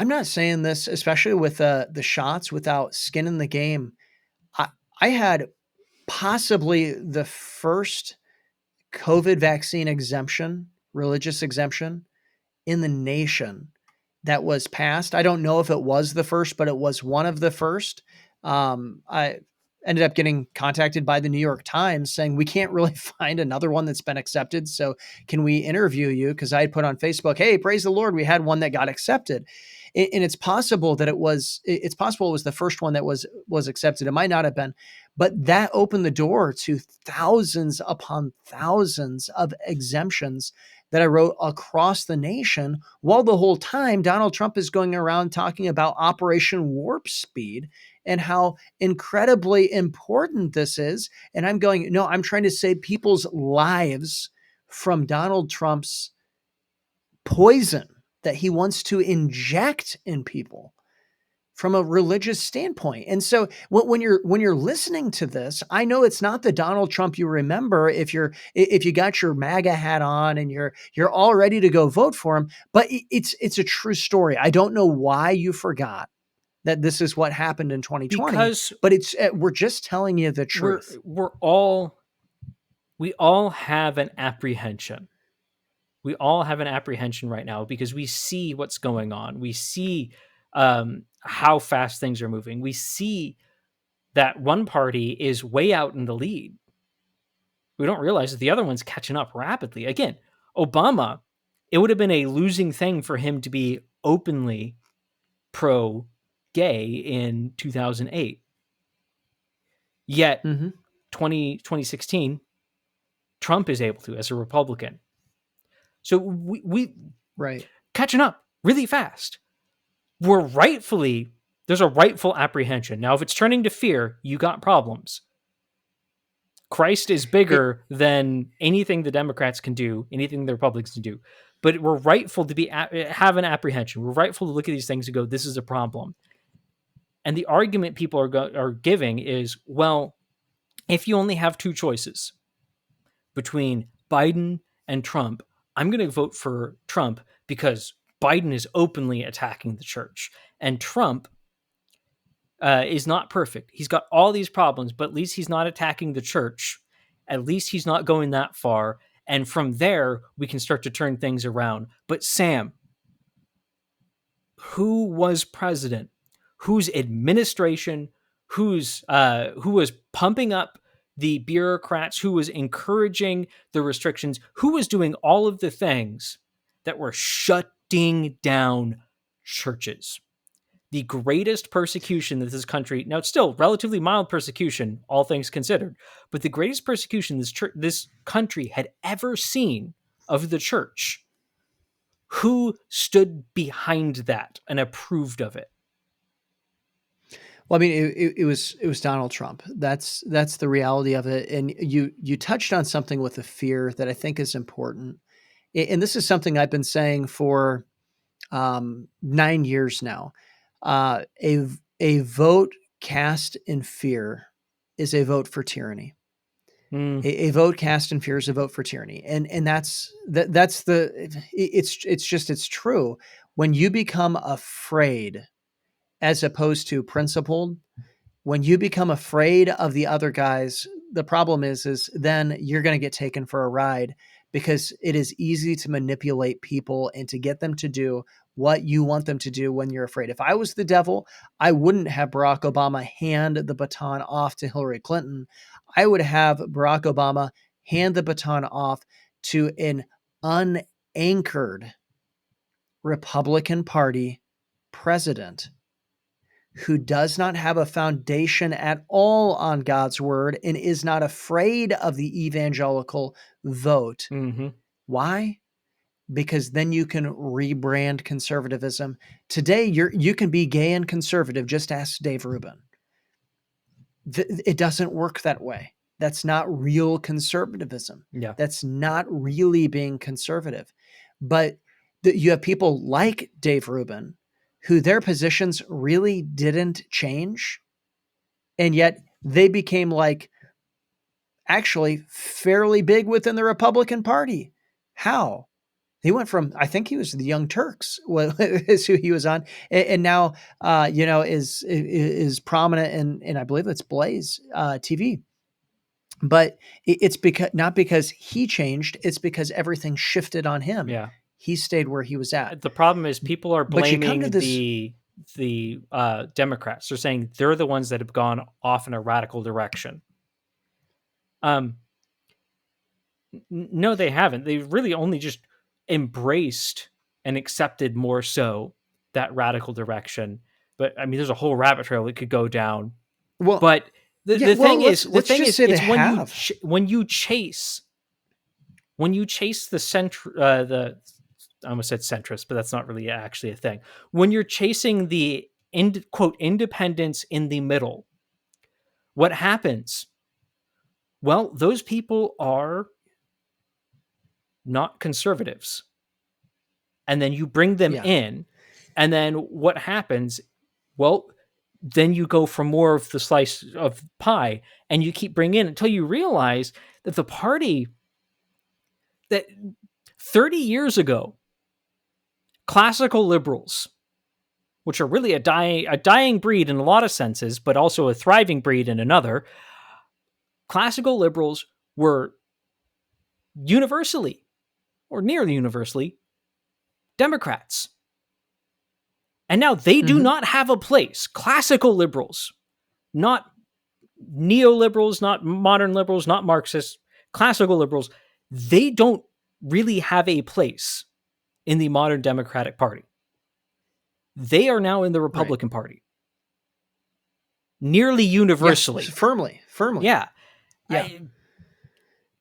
not saying this, especially with the shots, without skin in the game. I had possibly the first COVID vaccine exemption, religious exemption in the nation that was passed. I don't know if it was the first, but it was one of the first. I ended up getting contacted by the New York Times saying, we can't really find another one that's been accepted. So can we interview you? Because I had put on Facebook, hey, praise the Lord, we had one that got accepted. And it's possible that it was the first one that was accepted. It might not have been, but that opened the door to thousands upon thousands of exemptions that I wrote across the nation, while the whole time Donald Trump is going around talking about Operation Warp Speed and how incredibly important this is. And I'm going, no, I'm trying to save people's lives from Donald Trump's poison that he wants to inject in people from a religious standpoint. And so when you're listening to this, I know it's not the Donald Trump you remember if you got your MAGA hat on and you're all ready to go vote for him, but it's a true story. I don't know why you forgot that this is what happened in 2020, Because but it's we're just telling you the truth. we all have an apprehension. We all have an apprehension right now because we see what's going on. We see how fast things are moving. We see that one party is way out in the lead. We don't realize that the other one's catching up rapidly. Again, Obama, it would have been a losing thing for him to be openly pro gay in 2008. Yet, Mm-hmm. 2016, Trump is able to as a Republican. So we Right. catching up really fast. There's a rightful apprehension. Now, if it's turning to fear, you got problems. Christ is bigger than anything the Democrats can do, anything the Republicans can do. But we're rightful to have an apprehension. We're rightful to look at these things and go, this is a problem. And the argument people are giving is, well, if you only have two choices between Biden and Trump, I'm going to vote for Trump because Biden is openly attacking the church. And Trump is not perfect. He's got all these problems, but at least he's not attacking the church. At least he's not going that far. And from there, we can start to turn things around. But Sam, who was president? Whose administration? Who was pumping up the bureaucrats? Who was encouraging the restrictions? Who was doing all of the things that were shutting down churches? The greatest persecution that this country, now it's still relatively mild persecution, all things considered, but the greatest persecution this country had ever seen of the church. Who stood behind that and approved of it? Well, I mean, it was Donald Trump. That's the reality of it. And you touched on something with the fear that I think is important. And this is something I've been saying for 9 years now. A vote cast in fear is a vote for tyranny. A vote cast in fear is a vote for tyranny, and it's true. When you become afraid as opposed to principled, when you become afraid of the other guys, the problem is then you're going to get taken for a ride, because it is easy to manipulate people and to get them to do what you want them to do when you're afraid. If I was the devil, I wouldn't have Barack Obama hand the baton off to Hillary Clinton. I would have Barack Obama hand the baton off to an unanchored Republican Party president who does not have a foundation at all on God's word and is not afraid of the evangelical vote. Mm-hmm. Why? Because then you can rebrand conservatism. Today, you can be gay and conservative. Just ask Dave Rubin. It doesn't work that way. That's not real conservatism. Yeah. That's not really being conservative. But you have people like Dave Rubin, who their positions really didn't change, and yet they became actually fairly big within the Republican Party. How? He went from, I think he was the Young Turks, is who he was on, and now is prominent in I believe it's Blaze TV. But it's not because he changed; it's because everything shifted on him. Yeah. He stayed where he was at. The problem is people are blaming this, the Democrats. They're saying they're the ones that have gone off in a radical direction. No, they haven't. They've really only just embraced and accepted more so that radical direction. But I mean, there's a whole rabbit trail it could go down. Well, but the thing is, it's when you chase the I almost said centrist, but that's not really actually a thing. When you're chasing the quote, independents in the middle, what happens? Well, those people are not conservatives. And then you bring them Yeah. in, and then what happens? Well, then you go for more of the slice of pie, and you keep bringing in until you realize that the party that 30 years ago, classical liberals, which are really a dying breed in a lot of senses, but also a thriving breed in another, classical liberals were universally, or nearly universally, Democrats. And now they do Mhm. not have a place. Classical liberals, not neoliberals, not modern liberals, not Marxists, classical liberals, they don't really have a place in the modern Democratic Party. They are now in the Right. Republican Party, nearly Yes, universally. firmly, firmly. Yeah. Yeah.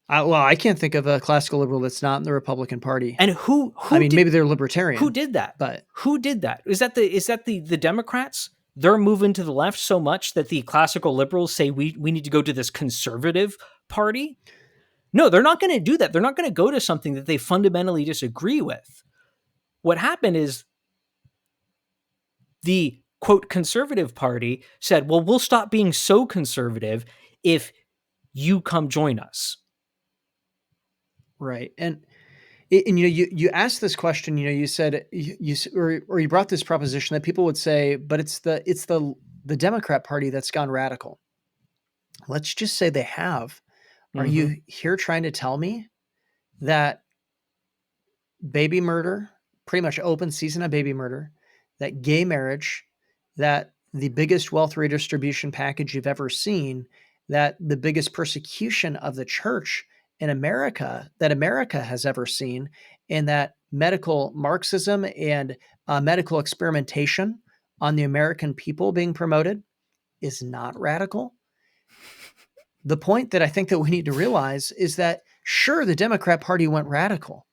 I, Well, I can't think of a classical liberal that's not in the Republican Party. and I who mean, did maybe they're who libertarian, did that? but Who did that? Is that the Democrats? They're moving to the left so much that the classical liberals say we need to go to this conservative party. No, they're not going to do that. They're not going to go to something that they fundamentally disagree with. What happened is the quote conservative party said, well, we'll stop being so conservative if you come join us. right. And you asked this question. You said or you brought this proposition that people would say, but it's the Democrat Party that's gone radical. Let's just say they have. Are Mm-hmm. you here trying to tell me that baby murder, pretty much open season of baby murder, that gay marriage, that the biggest wealth redistribution package you've ever seen, that the biggest persecution of the church in America that America has ever seen, and that medical Marxism and medical experimentation on the American people being promoted is not radical? The point that I think that we need to realize is that sure, the Democrat Party went radical.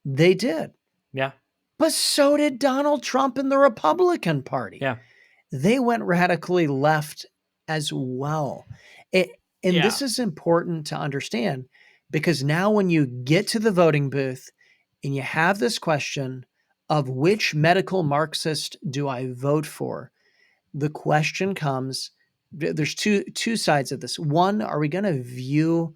They did. Yeah. But so did Donald Trump and the Republican Party. Yeah. They went radically left as well. It, and Yeah. this is important to understand because now when you get to the voting booth and you have this question of which medical Marxist do I vote for, the question comes, there's two sides of this. One, are we going to view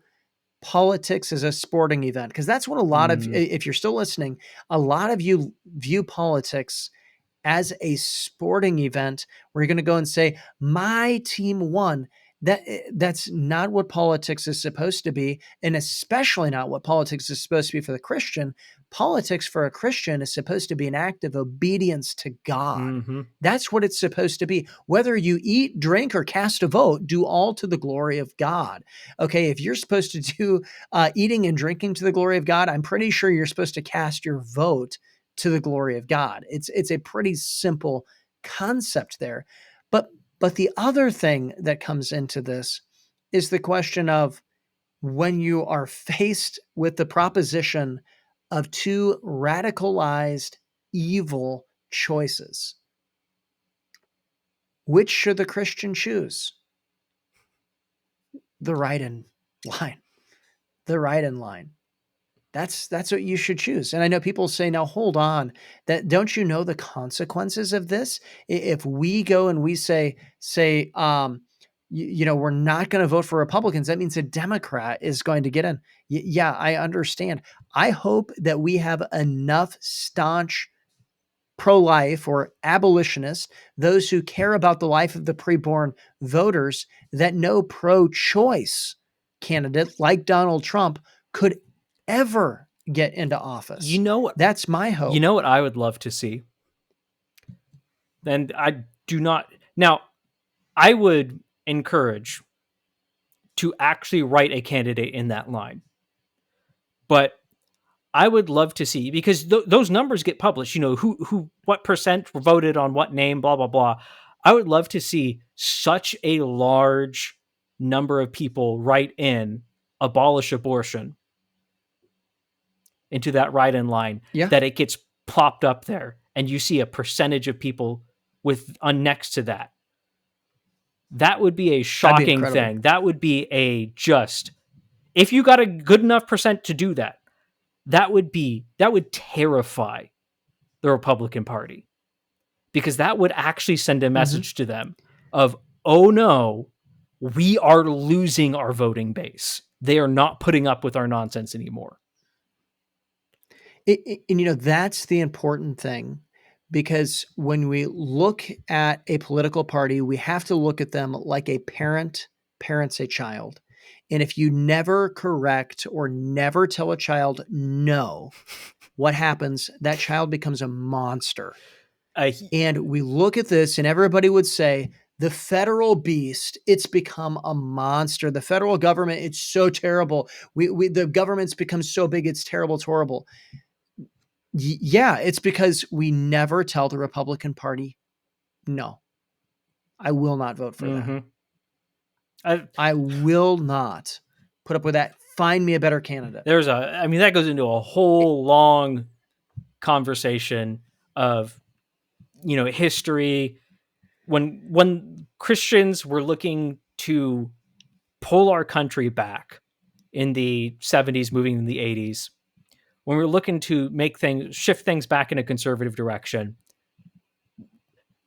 politics as a sporting event? Because that's what a lot of, Mm. if you're still listening, a lot of you view politics as a sporting event where you're going to go and say, my team won. That's not what politics is supposed to be, and especially not what politics is supposed to be for the Christian. Politics for a Christian is supposed to be an act of obedience to God. Mm-hmm. That's what it's supposed to be. Whether you eat, drink, or cast a vote, do all to the glory of God. Okay, if you're supposed to do eating and drinking to the glory of God, I'm pretty sure you're supposed to cast your vote to the glory of God. It's a pretty simple concept there. But the other thing that comes into this is the question of when you are faced with the proposition of two radicalized evil choices, which should the Christian choose? The right in line. The right in line. That's what you should choose. And I know people say, now hold on, that don't you know the consequences of this? If we go and we say, we're not going to vote for Republicans, that means a Democrat is going to get in. Yeah, I understand. I hope that we have enough staunch pro-life or abolitionists, those who care about the life of the preborn voters, that no pro-choice candidate like Donald Trump could ever get into office. You know what? That's my You hope. know what I would love to see? And I do not. Now, I would encourage to actually write a candidate in that line. But I would love to see, because those numbers get published, what percent voted on what name, blah, blah, blah. I would love to see such a large number of people write in abolish abortion into that write in line Yeah. that it gets plopped up there and you see a percentage of people with on next to that. That would be a That'd be shocking incredible. thing. That would be a just, if you got a good enough percent to do that, that would terrify the Republican Party, because that would actually send a Mhm. message to them of, oh no, we are losing our voting base. They are not putting up with our nonsense anymore. And that's the important thing, because when we look at a political party, we have to look at them like a parent parents a child. And if you never correct or never tell a child no, what happens? That child becomes a monster. Uh, And we look at this, and everybody would say, the federal beast, it's become a monster. The federal government, it's so terrible. The government's become so big, it's terrible, it's horrible. Yeah, it's because we never tell the Republican Party, no, I will not vote for that. mm-hmm. I will not put up with that. Find me a better candidate. That goes into a whole long conversation of, history. When Christians were looking to pull our country back in the 70s, moving in the 80s, when we were looking to shift things back in a conservative direction,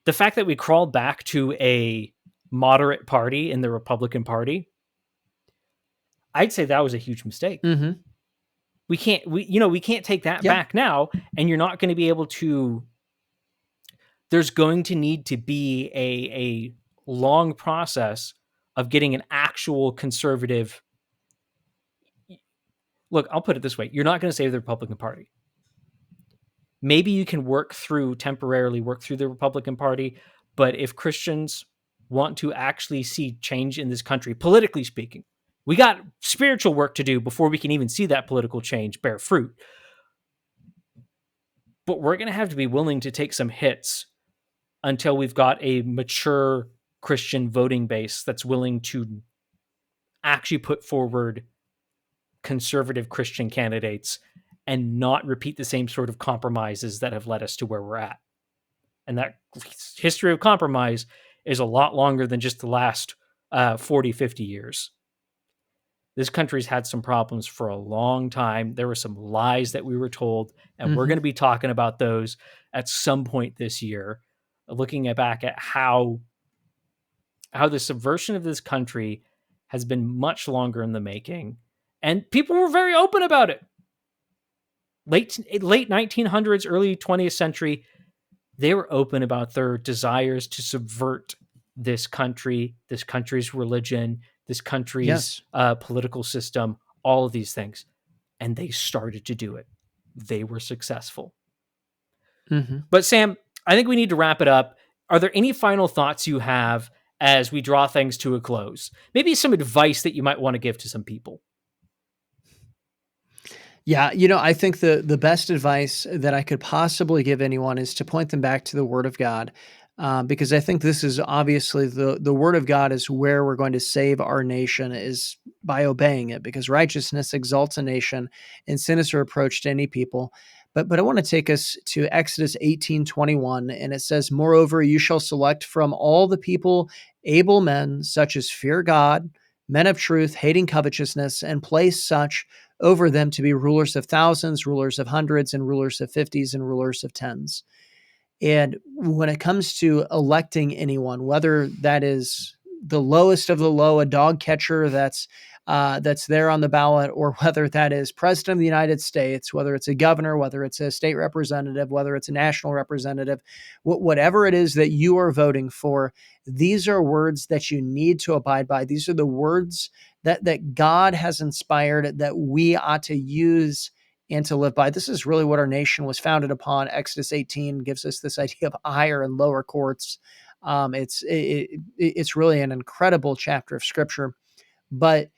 the fact that we crawled back to a moderate party in the Republican Party, I'd say that was a huge mistake. Mm-hmm. We can't take that back now, and you're not going to be able to. There's going to need to be a long process of getting an actual conservative. Look, I'll put it this way: you're not going to save the Republican Party. Maybe you can temporarily work through the Republican Party, but if Christians want to actually see change in this country, politically speaking, we got spiritual work to do before we can even see that political change bear fruit. But we're going to have to be willing to take some hits until we've got a mature Christian voting base that's willing to actually put forward conservative Christian candidates and not repeat the same sort of compromises that have led us to where we're at. And that history of compromise is a lot longer than just the last 40, 50 years. This country's had some problems for a long time. There were some lies that we were told, and we're going to be talking about those at some point this year, looking back at how the subversion of this country has been much longer in the making, and people were very open about it. Late 1900s, early 20th century, they were open about their desires to subvert this country, this country's religion, this country's political system, all of these things. And they started to do it. They were successful. Mm-hmm. But Sam, I think we need to wrap it up. Are there any final thoughts you have as we draw things to a close? Maybe some advice that you might want to give to some people. Yeah, I think the best advice that I could possibly give anyone is to point them back to the Word of God, because I think this is obviously the Word of God is where we're going to save our nation, is by obeying it, because righteousness exalts a nation and sin is a reproach to any people. But I want to take us to Exodus 18:21, and it says, "Moreover, you shall select from all the people able men, such as fear God, men of truth, hating covetousness, and place such over them to be rulers of thousands, rulers of hundreds, and rulers of fifties, and rulers of tens." And when it comes to electing anyone, whether that is the lowest of the low, a dog catcher that's there on the ballot, or whether that is president of the United States, whether it's a governor, whether it's a state representative, whether it's a national representative, whatever it is that you are voting for, these are words that you need to abide by. These are the words that God has inspired that we ought to use and to live by. This is really what our nation was founded upon. Exodus 18 gives us this idea of higher and lower courts. It's really an incredible chapter of Scripture, but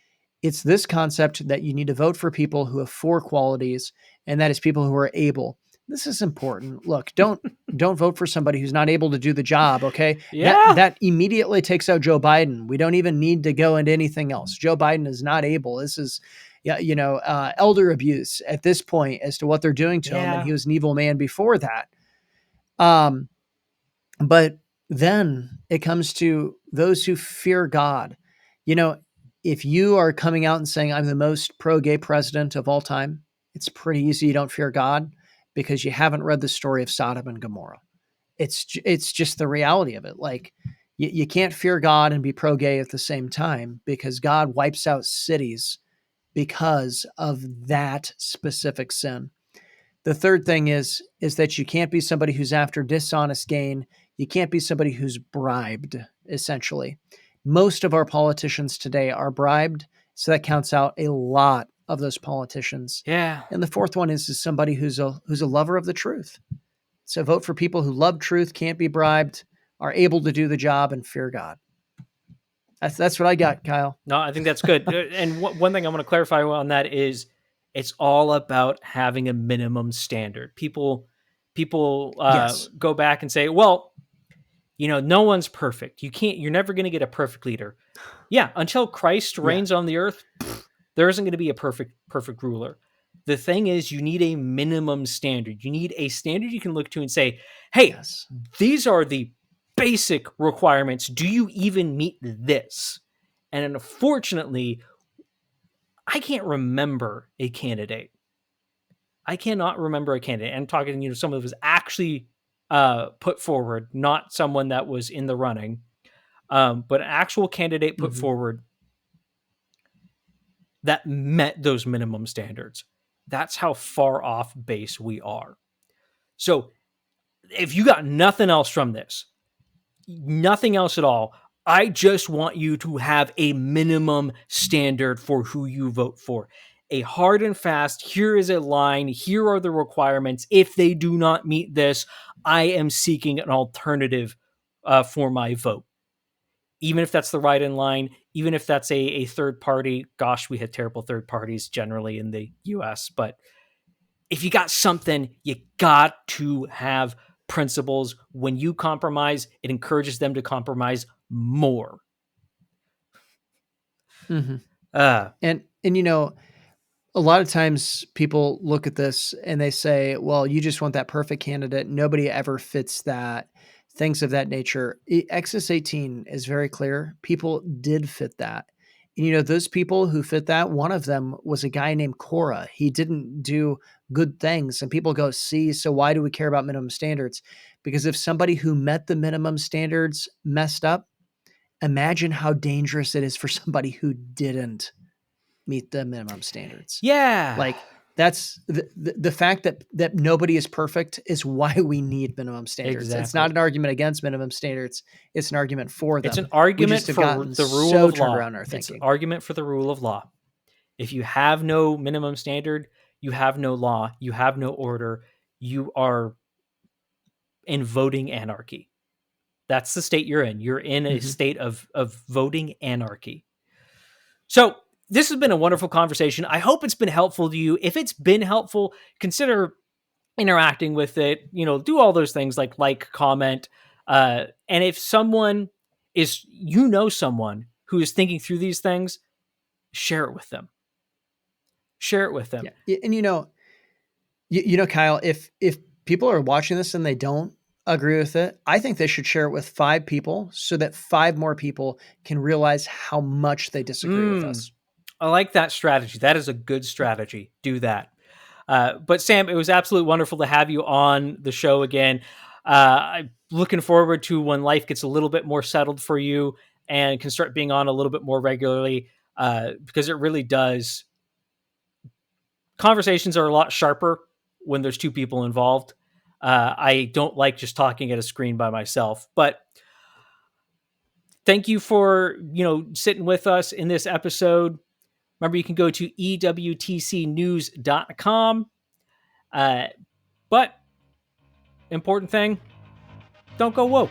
it's this concept that you need to vote for people who have four qualities, and that is people who are able. This is important. Look, don't vote for somebody who's not able to do the job, okay? Yeah. That immediately takes out Joe Biden. We don't even need to go into anything else. Joe Biden is not able. This is elder abuse at this point as to what they're doing to him, and he was an evil man before that. But Then it comes to those who fear God. You know, if you are coming out and saying, I'm the most pro gay president of all time, it's pretty easy you don't fear God because you haven't read the story of Sodom and Gomorrah. It's just the reality of it. Like, you can't fear God and be pro gay at the same time because God wipes out cities because of that specific sin. The third thing is that you can't be somebody who's after dishonest gain. You can't be somebody who's bribed, essentially. Most of our politicians today are bribed, so that counts out a lot of those politicians. Yeah. And the fourth one is somebody who's a lover of the truth. So vote for people who love truth, can't be bribed, are able to do the job, and fear God. That's what I got, Kyle. No, I think that's good. And one thing I want to clarify on that is it's all about having a minimum standard. People Yes. go back and say, well, no one's perfect. You're never going to get a perfect leader. Yeah, until Christ Yeah. reigns on the earth, there isn't going to be a perfect ruler. The thing is, you need a minimum standard. You need a standard you can look to and say, hey, Yes. these are the basic requirements. Do you even meet this? And unfortunately, I can't remember a candidate. I cannot remember a candidate. I'm talking, someone that was actually put forward, not someone that was in the running, but an actual candidate put Mm-hmm. forward that met those minimum standards. That's how far off base we are. So if you got nothing else from this, nothing else at all, I just want you to have a minimum standard for who you vote for. A hard and fast, here is a line, here are the requirements. If they do not meet this, I am seeking an alternative for my vote. Even if that's the right in line, even if that's a third party. Gosh, we had terrible third parties generally in the US, but if you got something, you got to have principles. When you compromise, it encourages them to compromise more. Mm-hmm. Uh, And a lot of times people look at this and they say, well, you just want that perfect candidate. Nobody ever fits that, things of that nature. Exodus 18 is very clear. People did fit that. And those people who fit that, one of them was a guy named Korah. He didn't do good things. And people go, see, so why do we care about minimum standards? Because if somebody who met the minimum standards messed up, imagine how dangerous it is for somebody who didn't meet the minimum standards. yeah, Like, that's the fact that nobody is perfect is why we need minimum standards. It's not exactly. an argument against minimum standards. It's an argument for It's an them. We argument just have for gotten the rule so of turned law. around in our It's an thinking. argument for the rule of law. If you have no minimum standard, you have no law, you have no order, you are in voting anarchy. That's the state you're in. You're in a Mhm. state of voting anarchy. So this has been a wonderful conversation. I hope it's been helpful to you. If it's been helpful, consider interacting with it. Do all those things like, comment. And if someone someone who is thinking through these things, share it with them. Share it with them. Yeah, and Kyle, if people are watching this and they don't agree with it, I think they should share it with 5 people so that 5 more people can realize how much they disagree with us. I like that strategy. That is a good strategy. Do that. But Sam, it was absolutely wonderful to have you on the show again. I'm looking forward to when life gets a little bit more settled for you and can start being on a little bit more regularly, because it really does. Conversations are a lot sharper when there's 2 people involved. I don't like just talking at a screen by myself, but thank you for, sitting with us in this episode. Remember, you can go to EWTCnews.com. But important thing, don't go woke.